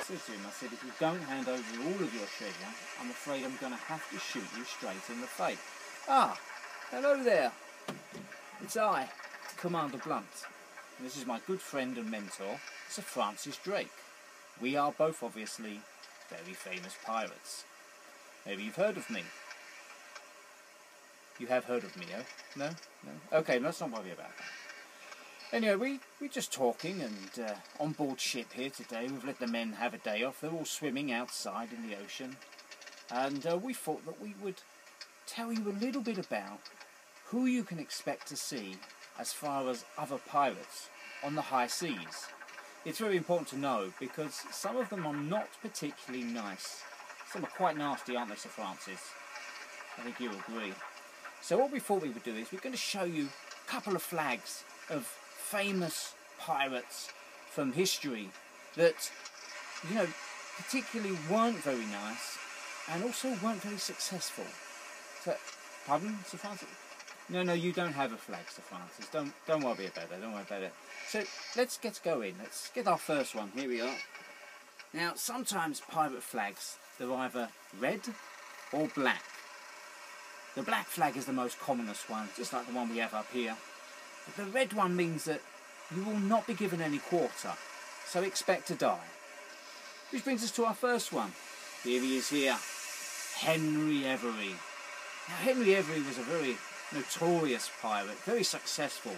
said to him, I said, if you don't hand over all of your treasure, I'm afraid I'm going to have to shoot you straight in the face. Ah, hello there. It's I, Commander Blunt. And this is my good friend and mentor, Sir Francis Drake. We are both obviously very famous pirates. Maybe you've heard of me. You have heard of me, oh? No? No? Okay, let's not worry about that. Anyway, we're just talking, and on board ship here today, we've let the men have a day off. They're all swimming outside in the ocean. And we thought that we would tell you a little bit about who you can expect to see as far as other pirates on the high seas. It's very important to know, because some of them are not particularly nice. Some are quite nasty, aren't they, Sir Francis? I think you'll agree. So what we thought we would do is we're going to show you a couple of flags of famous pirates from history that, you know, particularly weren't very nice and also weren't very successful. So, pardon, Sir Francis? No, you don't have a flag, Sir Francis. Don't worry about that. Don't worry about it. So let's get going. Let's get our first one. Here we are. Now, sometimes pirate flags, they're either red or black. The black flag is the most commonest one, just like the one we have up here. But the red one means that you will not be given any quarter, so expect to die. Which brings us to our first one. Here he is here, Henry Every. Now, Henry Every was a very notorious pirate, very successful,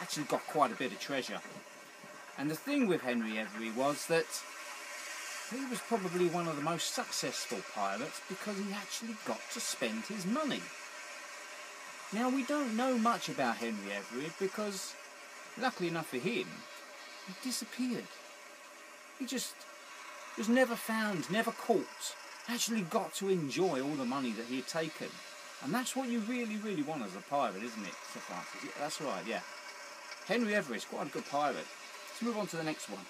actually got quite a bit of treasure. And the thing with Henry Every was that he was probably one of the most successful pirates because he actually got to spend his money. Now, we don't know much about Henry Every because, luckily enough for him, he disappeared. He just was never found, never caught, actually got to enjoy all the money that he had taken. And that's what you really, really want as a pirate, isn't it, Sir Francis? Yeah, that's right, yeah. Henry Every is quite a good pirate. Let's move on to the next one.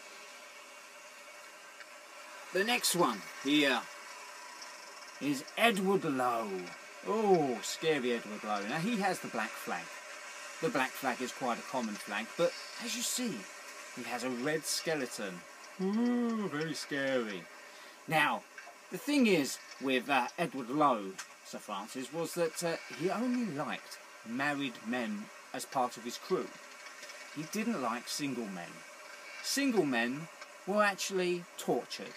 The next one here is Edward Lowe. Oh, scary Edward Lowe. Now, he has the black flag. The black flag is quite a common flag, but as you see, he has a red skeleton. Ooh, very scary. Now, the thing is with Edward Lowe, Sir Francis, was that he only liked married men as part of his crew. He didn't like single men. Single men were actually tortured.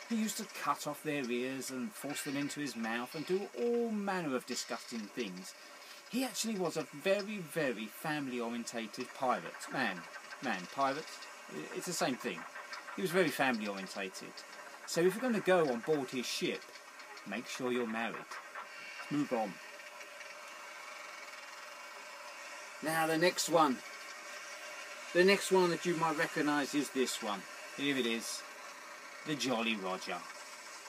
He used to cut off their ears and force them into his mouth and do all manner of disgusting things. He actually was a very, very family-orientated pirate. Pirate, it's the same thing. He was very family-orientated. So if you're going to go on board his ship, make sure you're married. Let's move on. Now the next one. The next one that you might recognise is this one. Here it is. The Jolly Roger.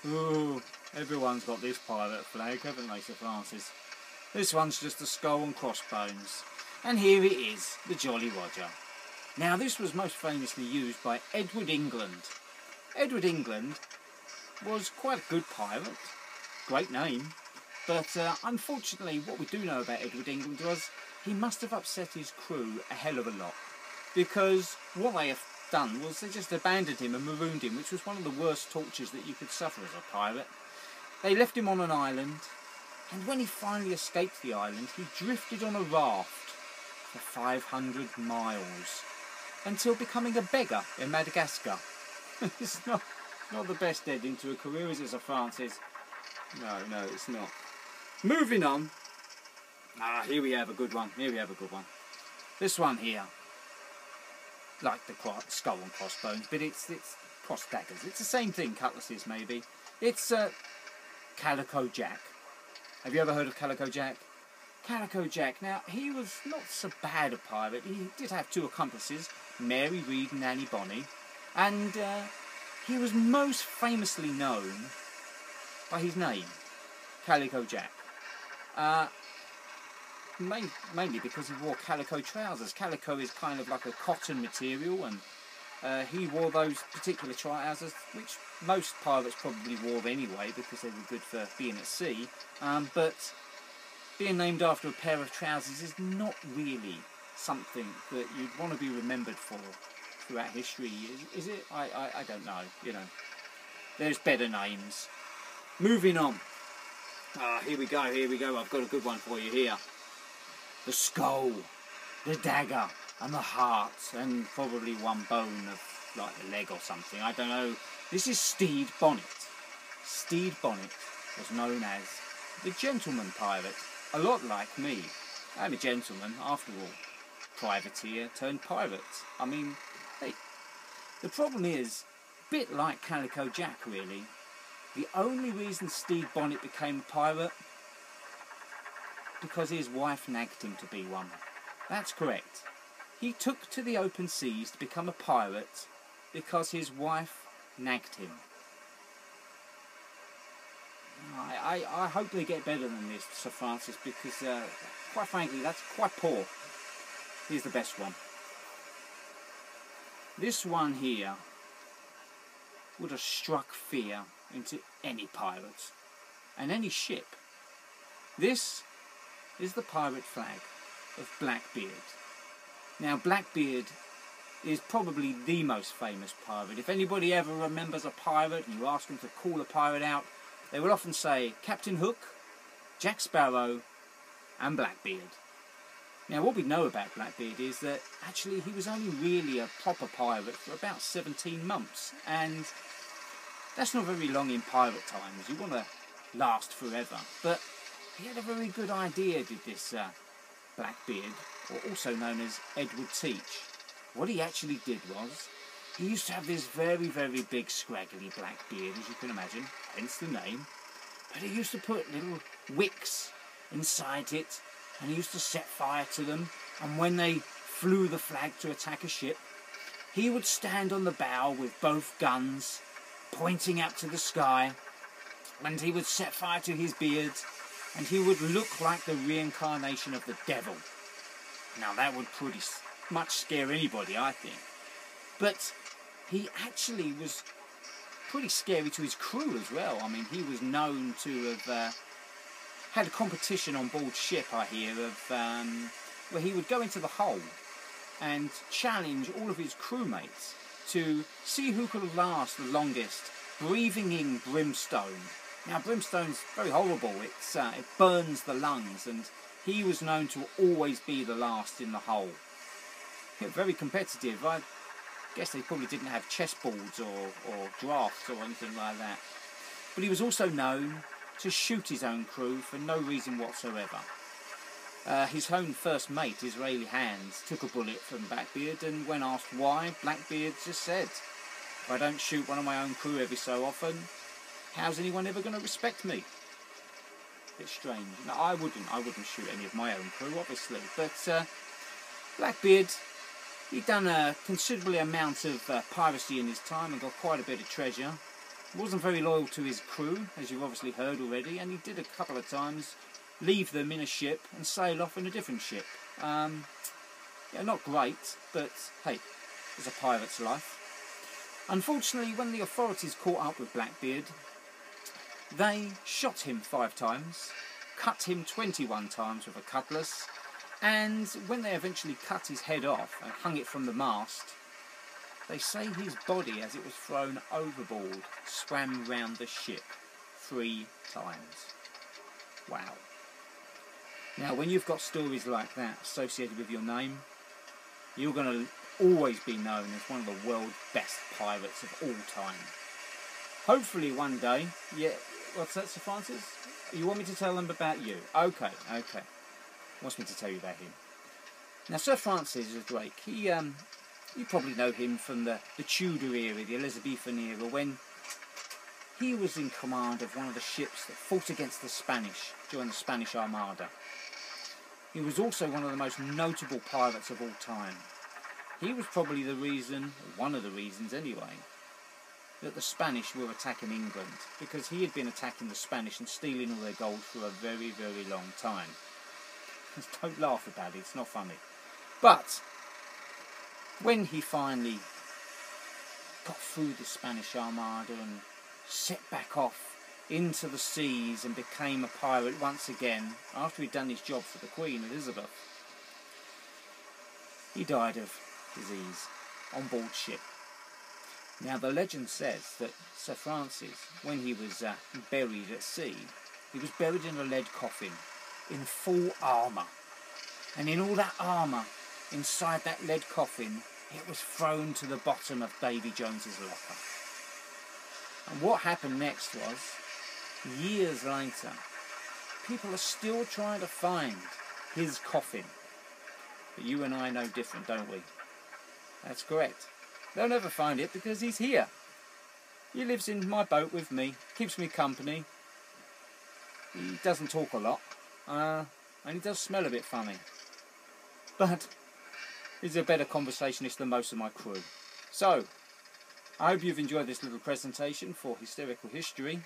Ooh, everyone's got this pirate flag, haven't they, Sir Francis? This one's just a skull and crossbones. And here it is, the Jolly Roger. Now, this was most famously used by Edward England. Edward England was quite a good pirate. Great name. But unfortunately, what we do know about Edward England was he must have upset his crew a hell of a lot. Because what they have done was they just abandoned him and marooned him, which was one of the worst tortures that you could suffer as a pirate. They left him on an island, and when he finally escaped the island, he drifted on a raft for 500 miles until becoming a beggar in Madagascar. It's not the best ending to a career, is it, Sir Francis? No, it's not. Moving on. Here we have a good one. This one here. Like the skull and crossbones, but it's cross daggers. It's the same thing, cutlasses maybe. It's Calico Jack. Have you ever heard of Calico Jack? Calico Jack, now he was not so bad a pirate. He did have two accomplices, Mary Read and Annie Bonny, and he was most famously known by his name, Calico Jack. Mainly because he wore calico trousers. Calico is kind of like a cotton material, and he wore those particular trousers, which most pirates probably wore anyway because they were good for being at sea. But being named after a pair of trousers is not really something that you'd want to be remembered for throughout history, is it? I don't know, you know. There's better names. Moving on. Here we go, I've got a good one for you here. The skull, the dagger, and the heart, and probably one bone of, like, the leg or something, I don't know. This is Stede Bonnet. Stede Bonnet was known as the gentleman pirate, a lot like me. I'm a gentleman, after all. Privateer turned pirate. I mean, hey, the problem is, a bit like Calico Jack, really. The only reason Stede Bonnet became a pirate, because his wife nagged him to be one. That's correct. He took to the open seas to become a pirate because his wife nagged him. I hope they get better than this, Sir Francis, because quite frankly that's quite poor. Here's the best one. This one here would have struck fear into any pirate and any ship. This is the pirate flag of Blackbeard. Now, Blackbeard is probably the most famous pirate. If anybody ever remembers a pirate and you ask them to call a pirate out, they will often say Captain Hook, Jack Sparrow and Blackbeard. Now, what we know about Blackbeard is that actually he was only really a proper pirate for about 17 months, and that's not very long in pirate times. You want to last forever. But he had a very good idea, did this Blackbeard, or also known as Edward Teach. What he actually did was, he used to have this very, very big scraggly black beard, as you can imagine, hence the name. But he used to put little wicks inside it, and he used to set fire to them, and when they flew the flag to attack a ship, he would stand on the bow with both guns, pointing up to the sky, and he would set fire to his beard, and he would look like the reincarnation of the devil. Now that would pretty much scare anybody, I think. But he actually was pretty scary to his crew as well. I mean, he was known to have had a competition on board ship, I hear, of where he would go into the hull and challenge all of his crewmates to see who could last the longest, breathing in brimstone. Now, brimstone's very horrible. It burns the lungs, and he was known to always be the last in the hull. Very competitive. I guess they probably didn't have chessboards or drafts or anything like that. But he was also known to shoot his own crew for no reason whatsoever. His own first mate, Israeli Hands, took a bullet from Blackbeard, and when asked why, Blackbeard just said, "If I don't shoot one of my own crew every so often, how's anyone ever going to respect me?" Bit strange. No, I wouldn't shoot any of my own crew, obviously. But Blackbeard, he'd done a considerable amount of piracy in his time and got quite a bit of treasure. He wasn't very loyal to his crew, as you've obviously heard already, and he did a couple of times leave them in a ship and sail off in a different ship. Yeah, not great, but hey, it's a pirate's life. Unfortunately, when the authorities caught up with Blackbeard, they shot him 5 times, cut him 21 times with a cutlass, and when they eventually cut his head off and hung it from the mast, they say his body, as it was thrown overboard, swam round the ship 3 times. Wow. Now, when you've got stories like that associated with your name, you're going to always be known as one of the world's best pirates of all time. Hopefully one day, yeah, what's that, Sir Francis? You want me to tell them about you? Okay. Wants me to tell you about him. Now, Sir Francis Drake, you probably know him from the Tudor era, the Elizabethan era, when he was in command of one of the ships that fought against the Spanish during the Spanish Armada. He was also one of the most notable pirates of all time. He was probably the reason, or one of the reasons anyway, that the Spanish were attacking England, because he had been attacking the Spanish and stealing all their gold for a very, very long time. Don't laugh about it, it's not funny. But when he finally got through the Spanish Armada and set back off into the seas and became a pirate once again, after he'd done his job for the Queen Elizabeth, he died of disease on board ship. Now the legend says that Sir Francis, when he was buried at sea, he was buried in a lead coffin in full armour. And in all that armour, inside that lead coffin, it was thrown to the bottom of Davy Jones's locker. And what happened next was, years later, people are still trying to find his coffin. But you and I know different, don't we? That's correct. They'll never find it because he's here. He lives in my boat with me, keeps me company. He doesn't talk a lot, and he does smell a bit funny. But he's a better conversationist than most of my crew. So, I hope you've enjoyed this little presentation for Hysterical History,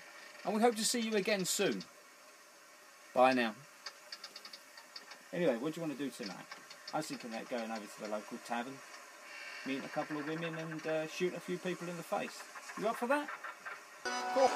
and we hope to see you again soon. Bye now. Anyway, what do you want to do tonight? I was thinking about going over to the local tavern, meeting a couple of women and shooting a few people in the face. You up for that? Cool.